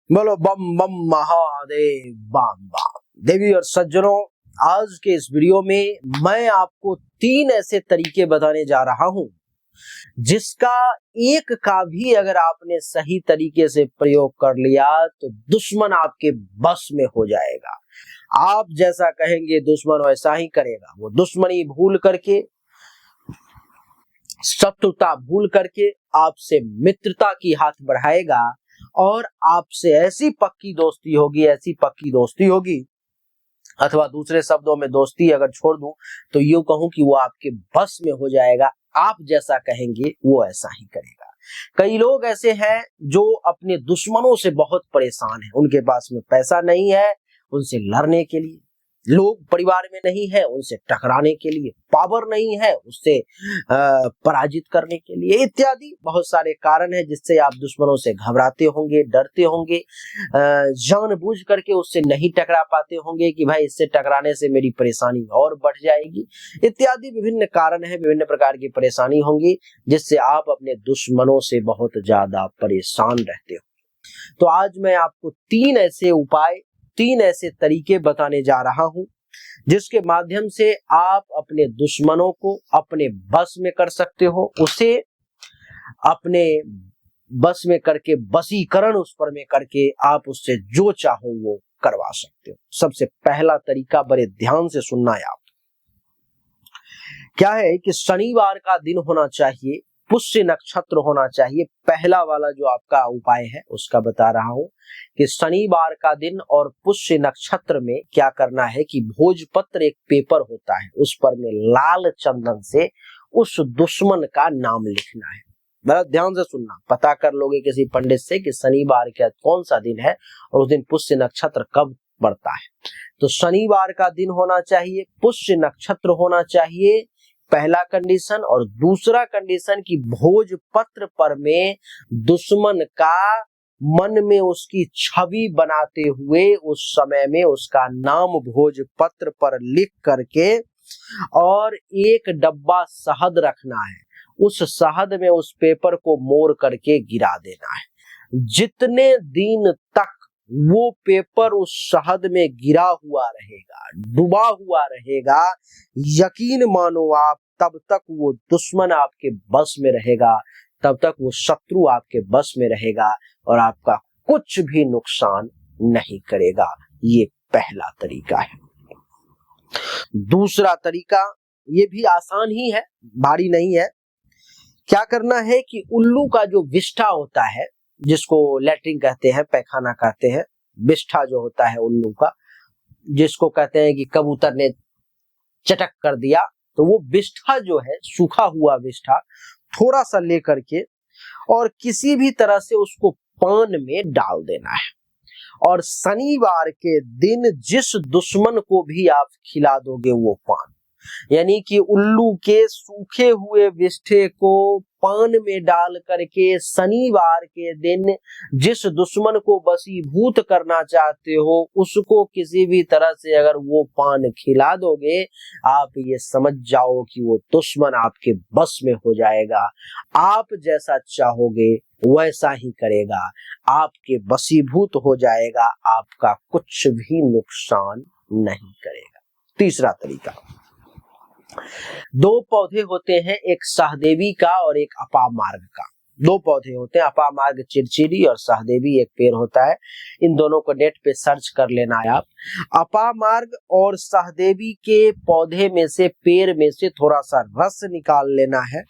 बोलो बम बम महादेव बम बम। देवी और सज्जनों, आज के इस वीडियो में मैं आपको 3 ऐसे तरीके बताने जा रहा हूं जिसका एक का भी अगर आपने सही तरीके से प्रयोग कर लिया तो दुश्मन आपके बस में हो जाएगा। आप जैसा कहेंगे दुश्मन वैसा ही करेगा। वो दुश्मनी भूल करके, शत्रुता भूल करके आपसे मित्रता की हाथ बढ़ाएगा और आपसे ऐसी पक्की दोस्ती होगी, अथवा दूसरे शब्दों में दोस्ती अगर छोड़ दूं तो यूं कहूं कि वो आपके बस में हो जाएगा। आप जैसा कहेंगे वो ऐसा ही करेगा। कई लोग ऐसे हैं जो अपने दुश्मनों से बहुत परेशान हैं। उनके पास में पैसा नहीं है उनसे लड़ने के लिए, लोग परिवार में नहीं है उनसे टकराने के लिए, पावर नहीं है उससे पराजित करने के लिए, इत्यादि बहुत सारे कारण हैं जिससे आप दुश्मनों से घबराते होंगे, डरते होंगे, जानबूझ करके उससे नहीं टकरा पाते होंगे कि भाई इससे टकराने से मेरी परेशानी और बढ़ जाएगी, इत्यादि विभिन्न कारण हैं, विभिन्न प्रकार की परेशानी होंगी जिससे आप अपने दुश्मनों से बहुत ज्यादा परेशान रहते हो। तो आज मैं आपको 3 ऐसे तरीके बताने जा रहा हूं जिसके माध्यम से आप अपने दुश्मनों को अपने बस में कर सकते हो, उसे अपने बस में करके, वशीकरण उस पर में करके आप उससे जो चाहो वो करवा सकते हो। सबसे पहला तरीका बड़े ध्यान से सुनना है आप। क्या है कि शनिवार का दिन होना चाहिए, पुष्य नक्षत्र होना चाहिए। पहला वाला जो आपका उपाय है उसका बता रहा हूं कि शनिवार का दिन और पुष्य नक्षत्र में क्या करना है कि भोजपत्र एक पेपर होता है, उस पर में लाल चंदन से उस दुश्मन का नाम लिखना है। बड़ा ध्यान से सुनना, पता कर लोगे किसी पंडित से कि शनिवार का कौन सा दिन है और उस दिन पुष्य नक्षत्र कब पड़ता है। तो शनिवार का दिन होना चाहिए, पुष्य नक्षत्र होना चाहिए, पहला कंडीशन। और दूसरा कंडीशन कि भोजपत्र पर में दुश्मन का मन में उसकी छवि बनाते हुए उस समय में उसका नाम भोजपत्र पर लिख करके और एक डब्बा शहद रखना है, उस शहद में उस पेपर को मोड़ करके गिरा देना है। जितने दिन तक वो पेपर उस शहद में गिरा हुआ रहेगा, डूबा हुआ रहेगा, यकीन मानो आप, तब तक वो दुश्मन आपके बस में रहेगा, तब तक वो शत्रु आपके बस में रहेगा और आपका कुछ भी नुकसान नहीं करेगा। ये पहला तरीका है। दूसरा तरीका ये भी आसान ही है, भारी नहीं है। क्या करना है कि उल्लू का जो विष्ठा होता है, जिसको लैट्रिन कहते हैं, पैखाना कहते हैं, विष्ठा जो होता है उल्लू का, जिसको कहते हैं कि कबूतर ने चटक कर दिया, तो वो विष्ठा जो है, सूखा हुआ विष्ठा थोड़ा सा लेकर के और किसी भी तरह से उसको पान में डाल देना है। और शनिवार के दिन जिस दुश्मन को भी आप खिला दोगे वो पान, यानी कि उल्लू के सूखे हुए विष्ठे को पान में डाल करके शनिवार के दिन जिस दुश्मन को वशीभूत करना चाहते हो उसको किसी भी तरह से अगर वो पान खिला दोगे, आप ये समझ जाओ कि वो दुश्मन आपके बस में हो जाएगा। आप जैसा चाहोगे वैसा ही करेगा, आपके वशीभूत हो जाएगा, आपका कुछ भी नुकसान नहीं करेगा। तीसरा तरीका, 2 पौधे होते हैं, एक सहदेवी का और एक अपामार्ग का। 2 पौधे होते हैं, अपामार्ग चिरचिरी और सहदेवी एक पेड़ होता है। इन दोनों को नेट पे सर्च कर लेना है आप। अपामार्ग और सहदेवी के पौधे में से, पेड़ में से थोड़ा सा रस निकाल लेना है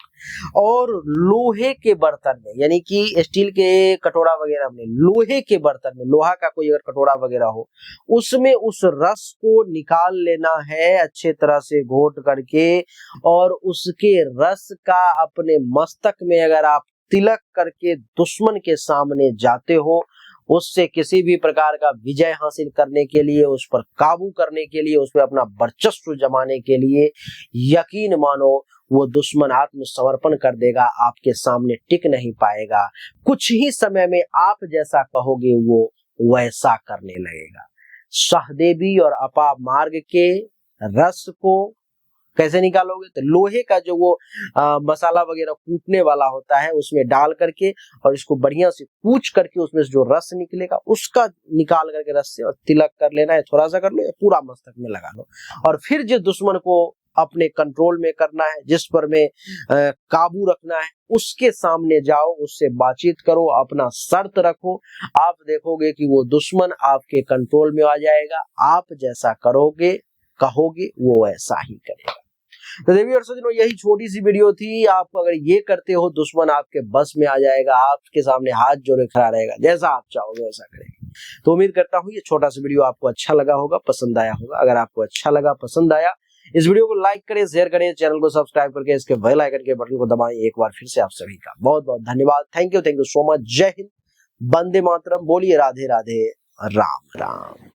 और लोहे के बर्तन में, यानी कि स्टील के कटोरा वगैरह में, लोहे के बर्तन में, लोहा का कोई अगर कटोरा वगैरह हो, उसमें उस रस को निकाल लेना है अच्छे तरह से घोट करके, और उसके रस का अपने मस्तक में अगर आप तिलक करके दुश्मन के सामने जाते हो, उससे किसी भी प्रकार का विजय हासिल करने के लिए, उस पर काबू करने के लिए, उस पर अपना वर्चस्व जमाने के लिए, यकीन मानो वो दुश्मन आत्मसमर्पण कर देगा, आपके सामने टिक नहीं पाएगा। कुछ ही समय में आप जैसा कहोगे वो वैसा करने लगेगा। सहदेवी और अपामार्ग के रस को कैसे निकालोगे? तो लोहे का जो वो मसाला वगैरह कूटने वाला होता है उसमें डाल करके और इसको बढ़िया से कूच करके उसमें से जो रस निकलेगा उसका निकाल करके रस से और तिलक कर लेना है, थोड़ा सा कर लो या पूरा मस्तक में लगा लो। और फिर जिस दुश्मन को अपने कंट्रोल में करना है, जिस पर में काबू रखना है, उसके सामने जाओ, उससे बातचीत करो, अपना शर्त रखो। आप देखोगे कि वो दुश्मन आपके कंट्रोल में आ जाएगा। आप जैसा करोगे कहोगे वो ऐसा ही करेगा। तो देवी और सज्जनों, यही छोटी सी वीडियो थी। आप अगर ये करते हो दुश्मन आपके बस में आ जाएगा, आपके सामने हाथ जोड़े खड़ा रहेगा, जैसा आप चाहोगे वैसा करेगा। तो उम्मीद करता हूँ ये छोटा सा वीडियो आपको अच्छा लगा होगा, पसंद आया होगा। अगर आपको अच्छा लगा, पसंद आया, इस वीडियो को लाइक करें, शेयर करें, चैनल को सब्सक्राइब करके इसके बेल आइकन के बटन को दबाएं। एक बार फिर से आप सभी का बहुत बहुत धन्यवाद। Thank you so much. जय हिंद, वंदे मातरम। बोलिए राधे राधे, राम राम।